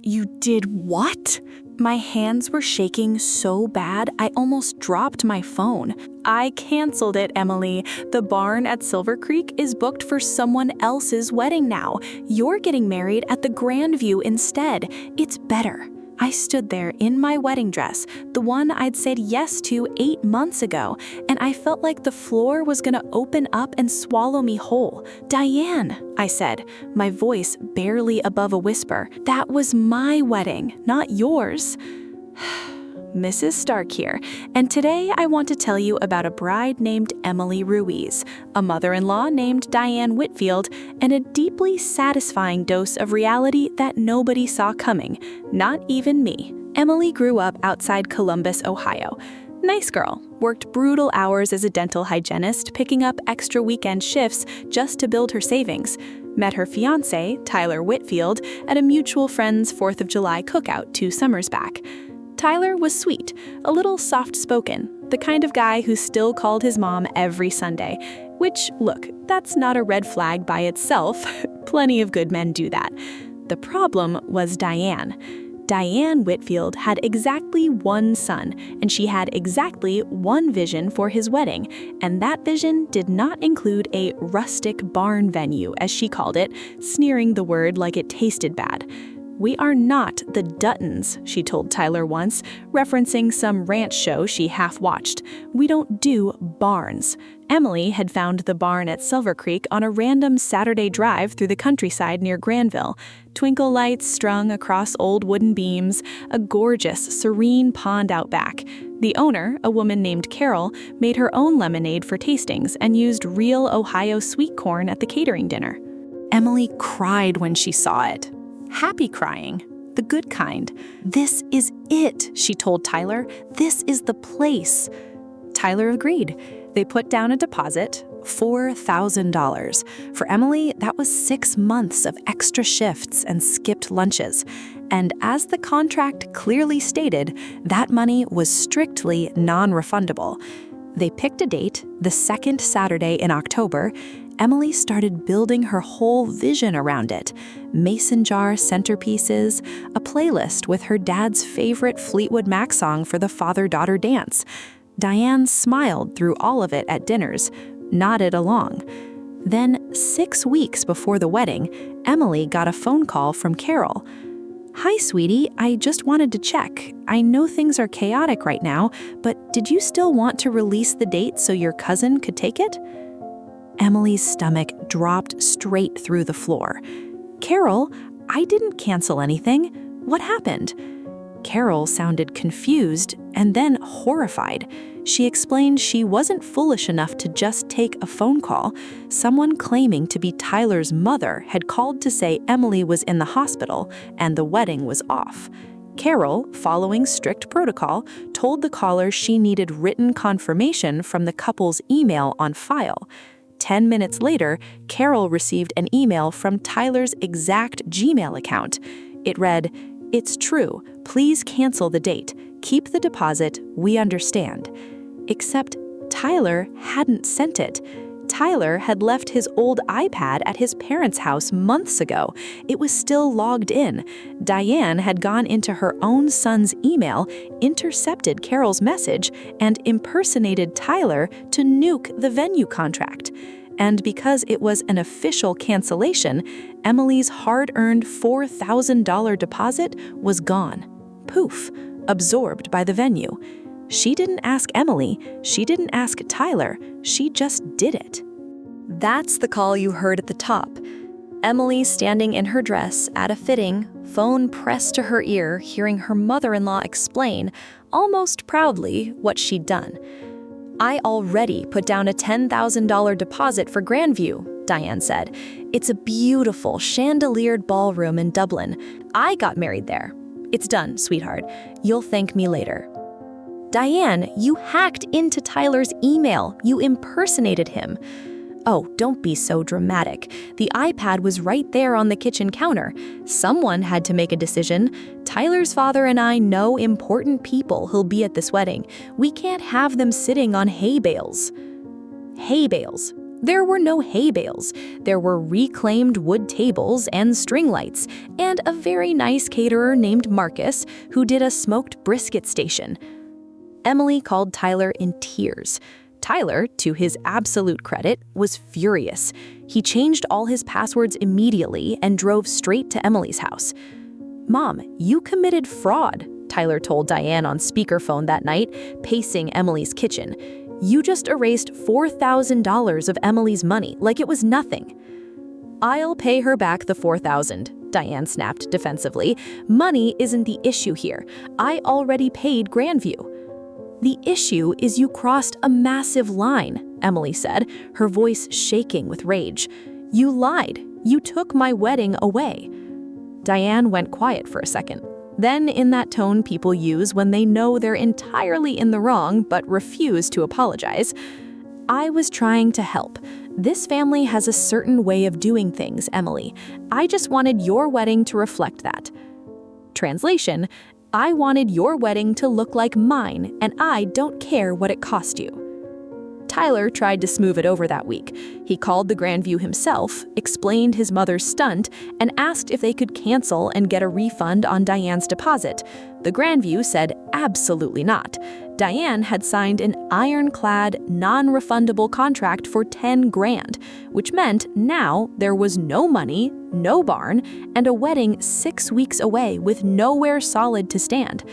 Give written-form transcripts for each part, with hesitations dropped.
You did what? My hands were shaking so bad I almost dropped my phone. I canceled it, Emily. The barn at Silver Creek is booked for someone else's wedding now. You're getting married at the Grandview instead. It's better. I stood there in my wedding dress, the one I'd said yes to 8 months ago, and I felt like the floor was gonna open up and swallow me whole. Diane, I said, my voice barely above a whisper. That was my wedding, not yours. Mrs. Stark here, and today I want to tell you about a bride named Emily Ruiz, a mother-in-law named Diane Whitfield, and a deeply satisfying dose of reality that nobody saw coming, not even me. Emily grew up outside Columbus, Ohio. Nice girl, worked brutal hours as a dental hygienist, picking up extra weekend shifts just to build her savings. Met her fiancé, Tyler Whitfield, at a mutual friend's 4th of July cookout 2 summers back. Tyler was sweet, a little soft-spoken, the kind of guy who still called his mom every Sunday, which, look, that's not a red flag by itself. Plenty of good men do that. The problem was Diane. Diane Whitfield had exactly one son, and she had exactly one vision for his wedding, and that vision did not include a rustic barn venue, as she called it, sneering the word like it tasted bad. "We are not the Duttons," she told Tyler once, referencing some ranch show she half-watched. "We don't do barns." Emily had found the barn at Silver Creek on a random Saturday drive through the countryside near Granville. Twinkle lights strung across old wooden beams, a gorgeous, serene pond out back. The owner, a woman named Carol, made her own lemonade for tastings and used real Ohio sweet corn at the catering dinner. Emily cried when she saw it. Happy crying, the good kind. "This is it," she told Tyler. "This is the place." Tyler agreed. They put down a deposit, $4,000. For Emily, that was 6 months of extra shifts and skipped lunches. And as the contract clearly stated, that money was strictly non-refundable. They picked a date, the 2nd Saturday in October. Emily started building her whole vision around it. Mason jar centerpieces, a playlist with her dad's favorite Fleetwood Mac song for the father-daughter dance. Diane smiled through all of it at dinners, nodded along. Then, 6 weeks before the wedding, Emily got a phone call from Carol. "Hi, sweetie, I just wanted to check. I know things are chaotic right now, but did you still want to release the date so your cousin could take it?" Emily's stomach dropped straight through the floor. "Carol, I didn't cancel anything. What happened?" Carol sounded confused and then horrified. She explained she wasn't foolish enough to just take a phone call. Someone claiming to be Tyler's mother had called to say Emily was in the hospital and the wedding was off. Carol, following strict protocol, told the caller she needed written confirmation from the couple's email on file. 10 minutes later, Carol received an email from Tyler's exact Gmail account. It read, "It's true. Please cancel the date. Keep the deposit. We understand." Except Tyler hadn't sent it. Tyler had left his old iPad at his parents' house months ago. It was still logged in. Diane had gone into her own son's email, intercepted Carol's message, and impersonated Tyler to nuke the venue contract. And because it was an official cancellation, Emily's hard-earned $4,000 deposit was gone. Poof, absorbed by the venue. She didn't ask Emily, she didn't ask Tyler, she just did it. That's the call you heard at the top. Emily standing in her dress at a fitting, phone pressed to her ear, hearing her mother-in-law explain, almost proudly, what she'd done. "I already put down a $10,000 deposit for Grandview," Diane said. "It's a beautiful chandeliered ballroom in Dublin. I got married there. It's done, sweetheart. You'll thank me later." "Diane, you hacked into Tyler's email. You impersonated him." "Oh, don't be so dramatic. The iPad was right there on the kitchen counter. Someone had to make a decision. Tyler's father and I know important people who'll be at this wedding. We can't have them sitting on hay bales." "Hay bales," There were no hay bales. There were reclaimed wood tables and string lights, and a very nice caterer named Marcus who did a smoked brisket station. Emily called Tyler in tears. Tyler, to his absolute credit, was furious. He changed all his passwords immediately and drove straight to Emily's house. "Mom, you committed fraud," Tyler told Diane on speakerphone that night, pacing Emily's kitchen. "You just erased $4,000 of Emily's money like it was nothing." "I'll pay her back the $4,000, Diane snapped defensively. "Money isn't the issue here. I already paid Grandview." "The issue is you crossed a massive line," Emily said, her voice shaking with rage. "You lied. You took my wedding away." Diane went quiet for a second. Then, in that tone people use when they know they're entirely in the wrong but refuse to apologize, "I was trying to help. This family has a certain way of doing things, Emily. I just wanted your wedding to reflect that." Translation: "I wanted your wedding to look like mine, and I don't care what it cost you." Tyler tried to smooth it over that week. He called the Grandview himself, explained his mother's stunt, and asked if they could cancel and get a refund on Diane's deposit. The Grandview said absolutely not. Diane had signed an ironclad, non-refundable contract for $10,000, which meant now there was no money, no barn, and a wedding 6 weeks away with nowhere solid to stand.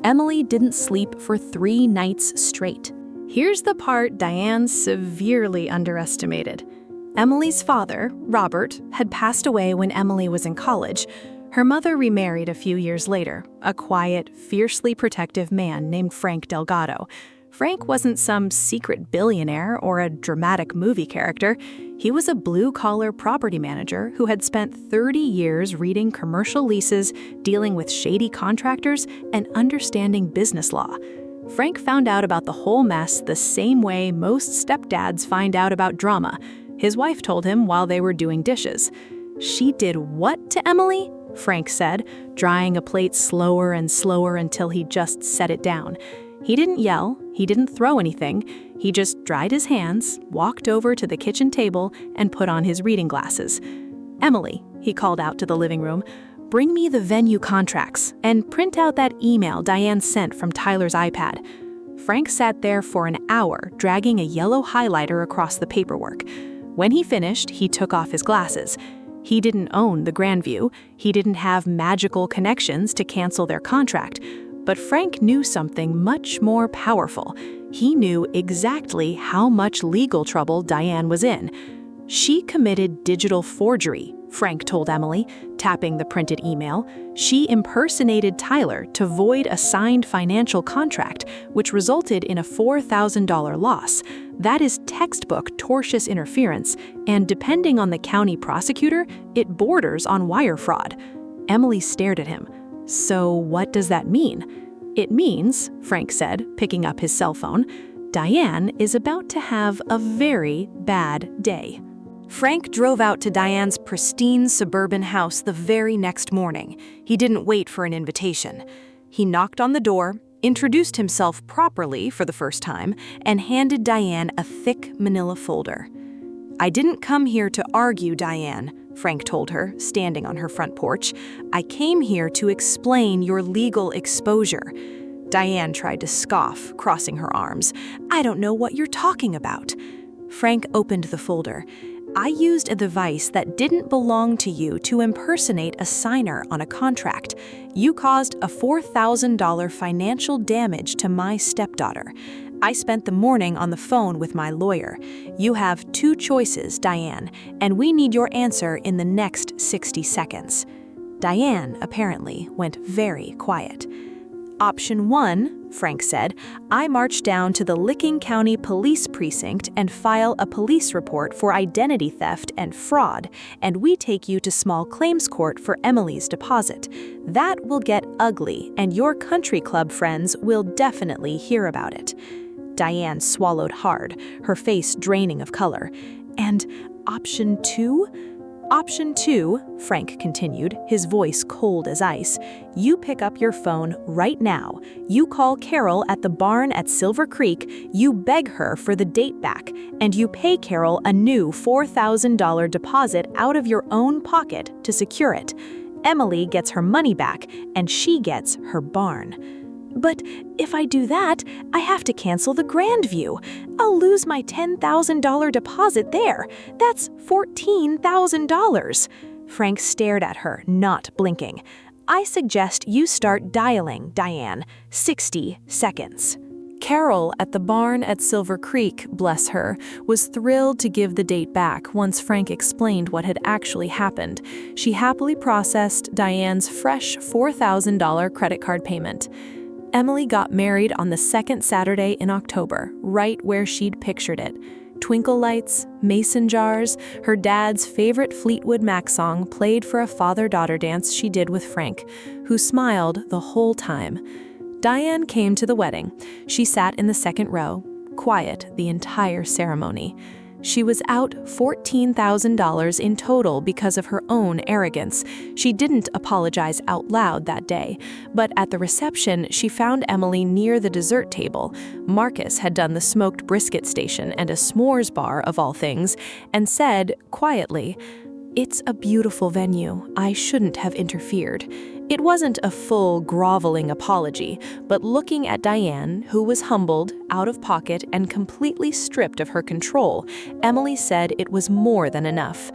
Emily didn't sleep for 3 nights straight. Here's the part Diane severely underestimated. Emily's father, Robert, had passed away when Emily was in college. Her mother remarried a few years later, a quiet, fiercely protective man named Frank Delgado. Frank wasn't some secret billionaire or a dramatic movie character. He was a blue-collar property manager who had spent 30 years reading commercial leases, dealing with shady contractors, and understanding business law. Frank found out about the whole mess the same way most stepdads find out about drama. His wife told him while they were doing dishes. "She did what to Emily?" Frank said, drying a plate slower and slower until he just set it down. He didn't yell, he didn't throw anything. He just dried his hands, walked over to the kitchen table, and put on his reading glasses. "Emily," he called out to the living room, "bring me the venue contracts and print out that email Diane sent from Tyler's iPad." Frank sat there for an hour, dragging a yellow highlighter across the paperwork. When he finished, he took off his glasses. He didn't own the Grandview. He didn't have magical connections to cancel their contract. But Frank knew something much more powerful. He knew exactly how much legal trouble Diane was in. "She committed digital forgery," Frank told Emily, tapping the printed email. "She impersonated Tyler to void a signed financial contract, which resulted in a $4,000 loss. That is textbook tortious interference, and depending on the county prosecutor, it borders on wire fraud." Emily stared at him. "So what does that mean?" "It means," Frank said, picking up his cell phone, "Diane is about to have a very bad day." Frank drove out to Diane's pristine suburban house the very next morning. He didn't wait for an invitation. He knocked on the door, introduced himself properly for the first time, and handed Diane a thick manila folder. "I didn't come here to argue, Diane," Frank told her, standing on her front porch. "I came here to explain your legal exposure." Diane tried to scoff, crossing her arms. "I don't know what you're talking about." Frank opened the folder. "I used a device that didn't belong to you to impersonate a signer on a contract. You caused a $4,000 financial damage to my stepdaughter. I spent the morning on the phone with my lawyer. You have 2 choices, Diane, and we need your answer in the next 60 seconds. Diane, apparently, went very quiet. "Option 1, Frank said, I march down to the Licking County Police Precinct and file a police report for identity theft and fraud, and we take you to small claims court for Emily's deposit. That will get ugly, and your country club friends will definitely hear about it." Diane swallowed hard, her face draining of color. "And option 2? Option 2, Frank continued, his voice cold as ice, you pick up your phone right now. You call Carol at the barn at Silver Creek, you beg her for the date back, and you pay Carol a new $4,000 deposit out of your own pocket to secure it. Emily gets her money back, and she gets her barn. But if I do that, I have to cancel the Grandview. I'll lose my $10,000 deposit there. That's $14,000. Frank stared at her, not blinking. I suggest you start dialing, Diane. 60 seconds. Carol at the barn at Silver Creek, bless her, was thrilled to give the date back once Frank explained what had actually happened. She happily processed Diane's fresh $4,000 credit card payment. Emily got married on the second Saturday in October, right where she'd pictured it. Twinkle lights, mason jars, her dad's favorite Fleetwood Mac song played for a father-daughter dance she did with Frank, who smiled the whole time. Diane came to the wedding. She sat in the second row, quiet the entire ceremony. She was out $14,000 in total because of her own arrogance. She didn't apologize out loud that day, but at the reception, she found Emily near the dessert table. Marcus had done the smoked brisket station and a s'mores bar, of all things, and said, quietly, "It's a beautiful venue. I shouldn't have interfered." It wasn't a full, groveling apology, but looking at Diane, who was humbled, out of pocket, and completely stripped of her control, Emily said it was more than enough.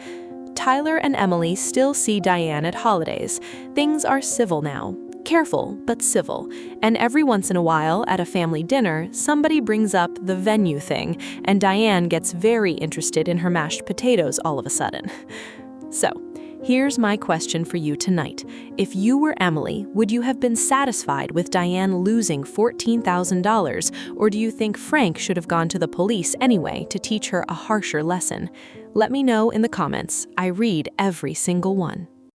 Tyler and Emily still see Diane at holidays. Things are civil now. Careful, but civil. And every once in a while, at a family dinner, somebody brings up the venue thing, and Diane gets very interested in her mashed potatoes all of a sudden. So, here's my question for you tonight. If you were Emily, would you have been satisfied with Diane losing $14,000, or do you think Frank should have gone to the police anyway to teach her a harsher lesson? Let me know in the comments. I read every single one.